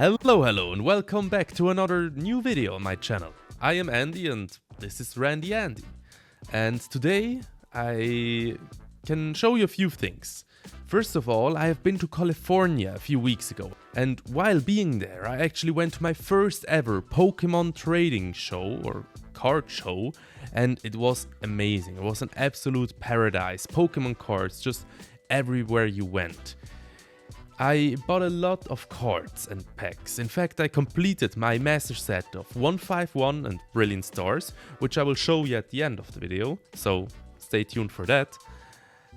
Hello and welcome back to another new video on my channel. I am Andy and this is Randy Andy. And today I can show you a few things. First of all, I have been to California a few weeks ago, and while being there I actually went to my first ever Pokemon trading show or card show, and it was amazing. It was an absolute paradise. Pokemon cards just everywhere you went. I bought a lot of cards and packs. In fact, I completed my master set of 151 and Brilliant Stars, which I will show you at the end of the video, so stay tuned for that.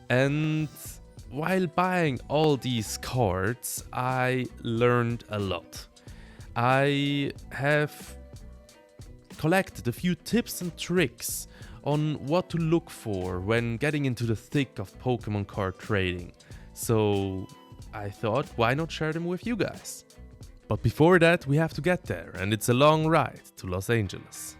And while buying all these cards, I learned a lot. I have collected a few tips and tricks on what to look for when getting into the thick of Pokemon card trading. So I thought, why not share them with you guys? But before that, we have to get there, and it's a long ride to Los Angeles.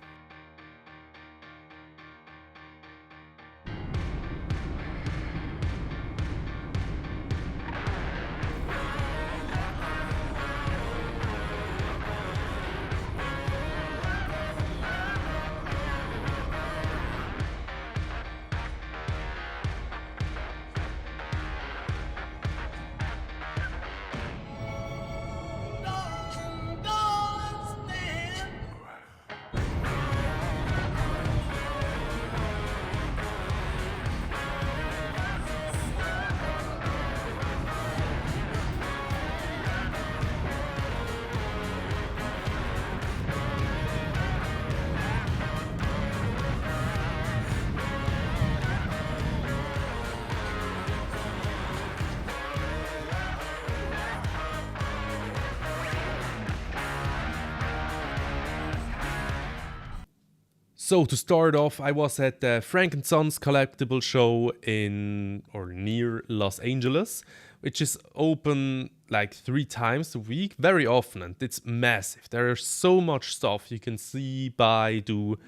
So to start off, I was at the Frank & Sons collectible show in or near Los Angeles, which is open like 3 times a week, very often, and it's massive. There is so much stuff you can see, buy, do,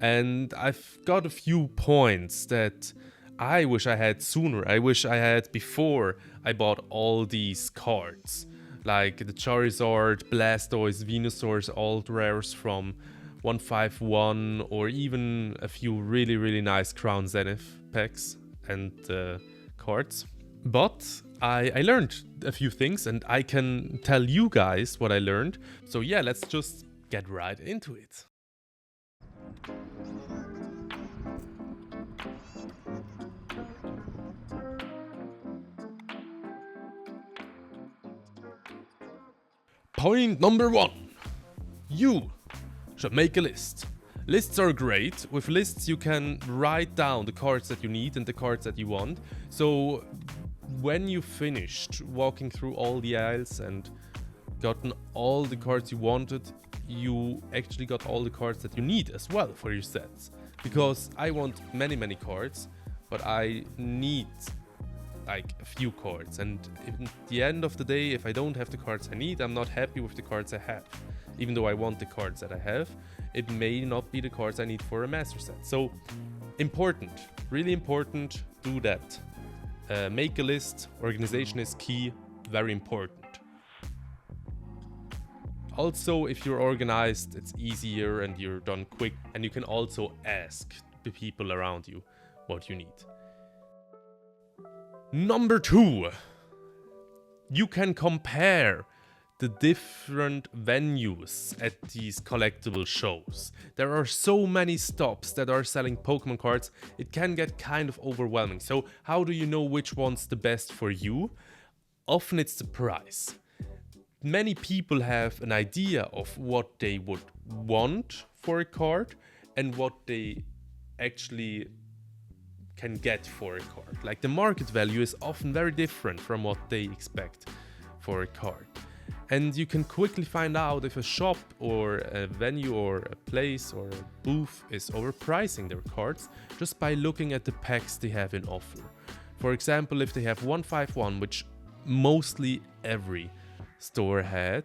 and I've got a few points that I wish I had sooner. I wish I had before I bought all these cards, like the Charizard, Blastoise, Venusaurs, all rares from 151, or even a few really nice Crown Zenith packs and cards. But I learned a few things, and I can tell you guys what I learned. So yeah, let's just get right into it. Point number 1. You should make a list. Lists are great. With lists you can write down the cards that you need and the cards that you want. So when you finished walking through all the aisles and gotten all the cards you wanted, you actually got all the cards that you need as well for your sets. Because I want many cards, but I need like a few cards, and at the end of the day, if I don't have the cards I need, I'm not happy with the cards I have. Even though I want the cards that I have, it may not be the cards I need for a master set. So important, really important, do that. Make a list. Organization is key, very important. Also, if you're organized, it's easier and you're done quick, and you can also ask the people around you what you need. Number 2, you can compare the different venues at these collectible shows. There are so many stops that are selling Pokemon cards, it can get kind of overwhelming. So how do you know which one's the best for you? Often it's the price. Many people have an idea of what they would want for a card and what they actually can get for a card. Like, the market value is often very different from what they expect for a card. And you can quickly find out if a shop or a venue or a place or a booth is overpricing their cards just by looking at the packs they have in offer. For example, if they have 151, which mostly every store had,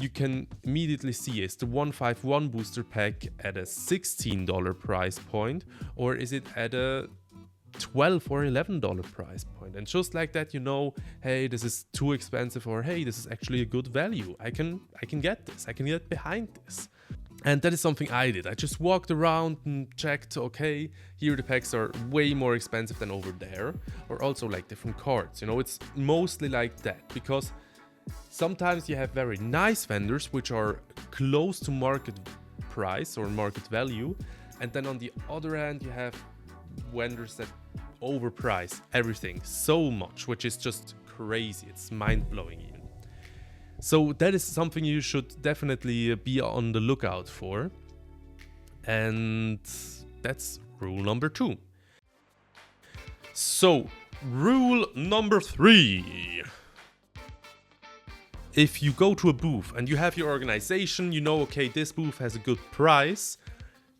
you can immediately see, is the 151 booster pack at a $16 price point, or is it at a $12 or $11 price point. And just like that, you know, hey, this is too expensive, or hey, this is actually a good value. I can get this. I can get behind this. And that is something I did. I just walked around and checked, okay, here the packs are way more expensive than over there. Or also like different cards. You know, it's mostly like that, because sometimes you have very nice vendors which are close to market price or market value. And then on the other hand, you have vendors that overprice everything so much, which is just crazy. It's mind-blowing even. So that is something you should definitely be on the lookout for. And that's rule number 2. So, rule number 3. If you go to a booth and you have your organization, you know, okay, this booth has a good price,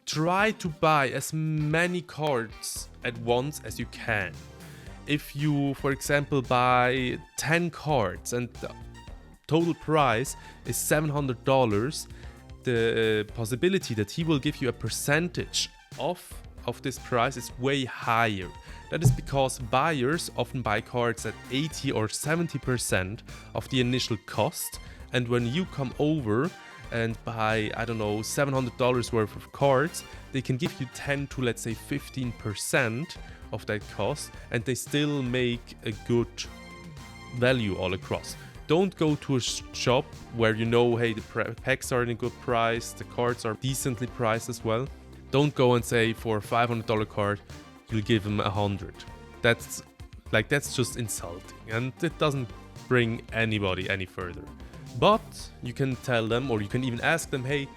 try to buy as many cards at once as you can. If you, for example, buy 10 cards and the total price is $700, the possibility that he will give you a percentage of this price is way higher. That is because buyers often buy cards at 80 or 70% of the initial cost, and when you come over and buy, I don't know, $700 worth of cards, they can give you 10 to, let's say, 15% of that cost, and they still make a good value all across. Don't go to a shop where you know, hey, the packs are in a good price, the cards are decently priced as well. Don't go and say for a $500 card, you'll give them 100. That's just insulting, and it doesn't bring anybody any further. But you can tell them, or you can even ask them, hey,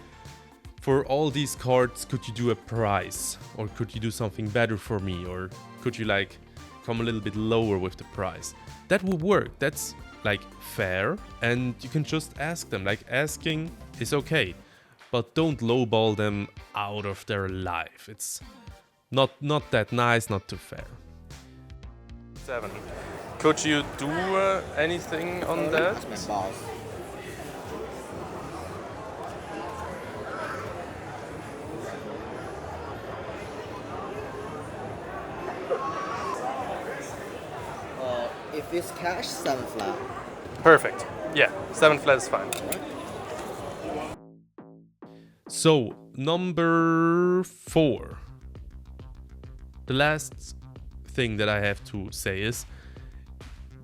for all these cards, could you do a price? Or could you do something better for me? Or could you like come a little bit lower with the price? That will work. That's like fair, and you can just ask them. Like, asking is okay, but don't lowball them out of their life. It's not that nice, not too fair. 7. Could you do anything on that? That's my boss. If it's cash, 7 flat. Perfect. Yeah, 7 flat is fine. So, number 4. The last thing that I have to say is,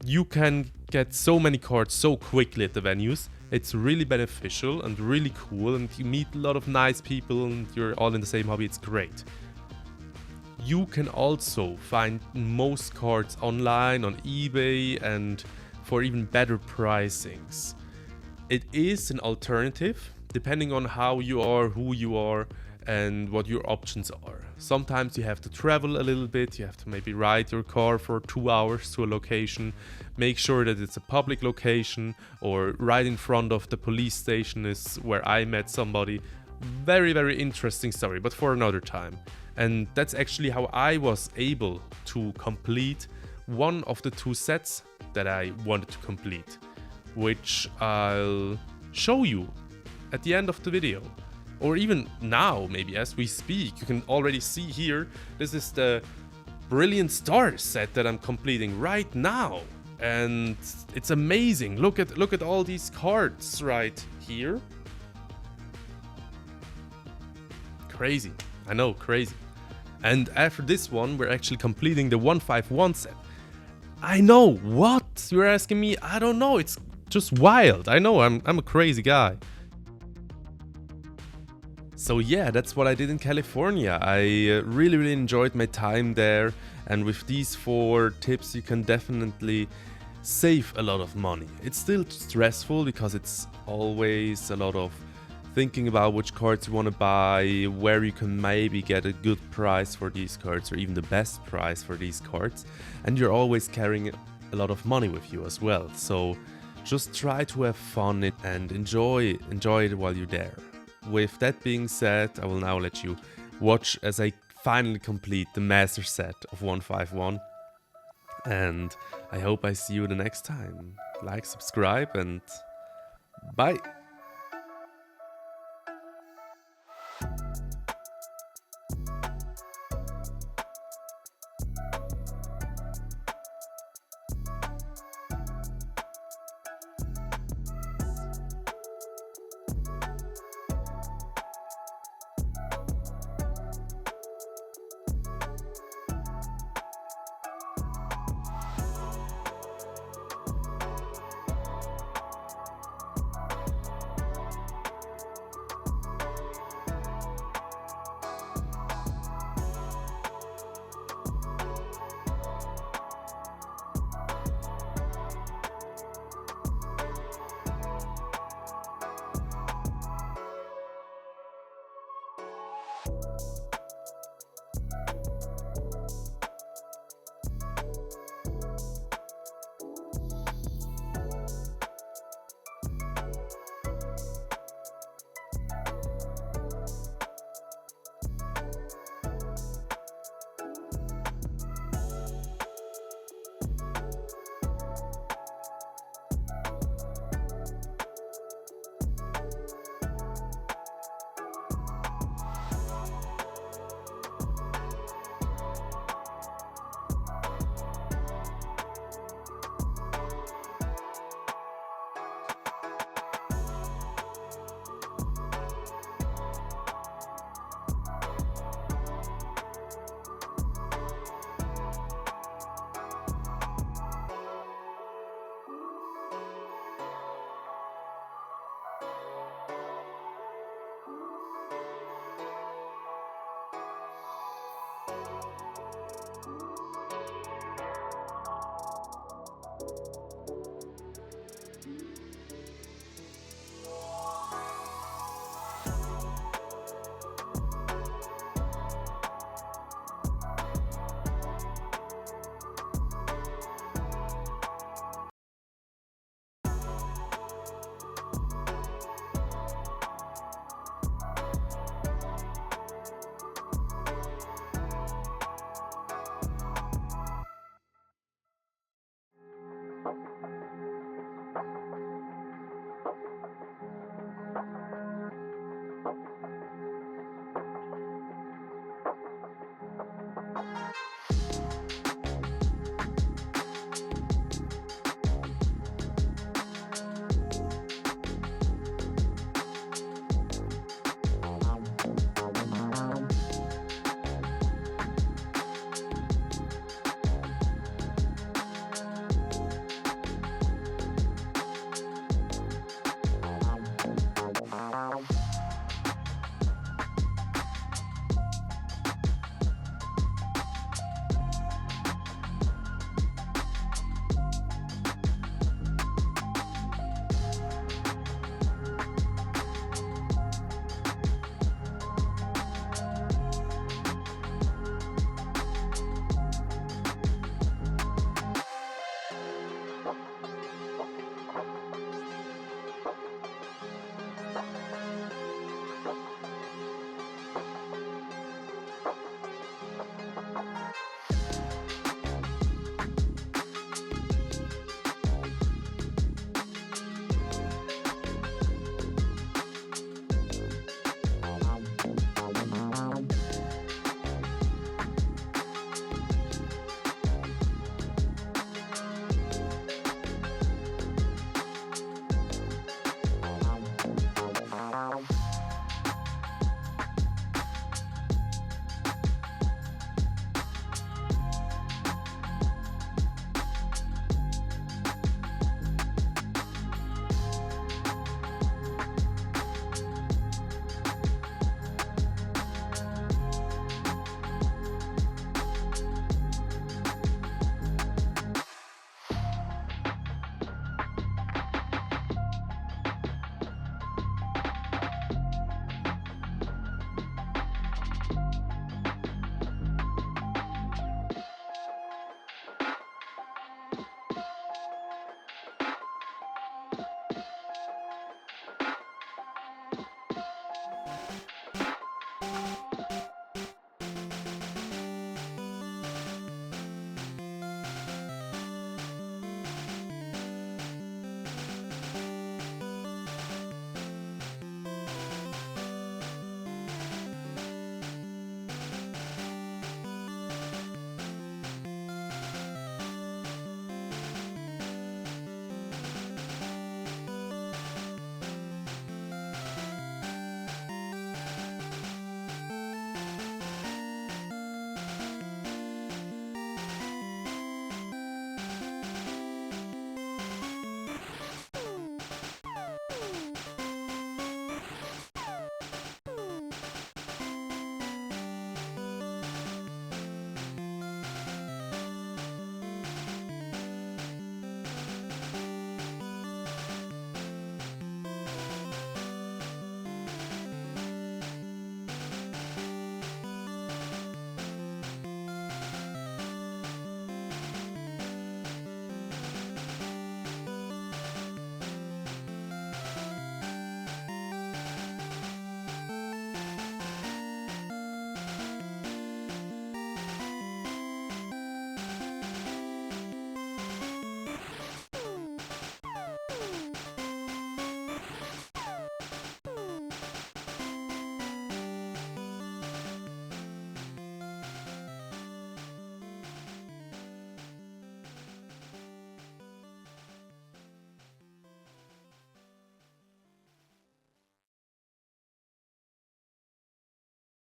you can get so many cards so quickly at the venues. It's really beneficial and really cool, and you meet a lot of nice people and you're all in the same hobby. It's great. You can also find most cards online, on eBay, and for even better pricings. It is an alternative, depending on how you are, who you are, and what your options are. Sometimes you have to travel a little bit, you have to maybe ride your car for 2 hours to a location, make sure that it's a public location, or right in front of the police station is where I met somebody. Very, very interesting story, but for another time. And that's actually how I was able to complete one of the 2 sets that I wanted to complete, which I'll show you at the end of the video. Or even now, maybe as we speak. You can already see here, this is the Brilliant Stars set that I'm completing right now. And it's amazing. Look at all these cards right here. Crazy. I know, crazy. And after this one, we're actually completing the 151 set. I know, what? You're asking me? I don't know, it's just wild. I know, I'm a crazy guy. So yeah, that's what I did in California. I really enjoyed my time there. And with these 4 tips, you can definitely save a lot of money. It's still stressful because it's always a lot of thinking about which cards you want to buy, where you can maybe get a good price for these cards, or even the best price for these cards. And you're always carrying a lot of money with you as well. So just try to have fun and enjoy it while you're there. With that being said, I will now let you watch as I finally complete the master set of 151. And I hope I see you the next time. Like, subscribe, and bye!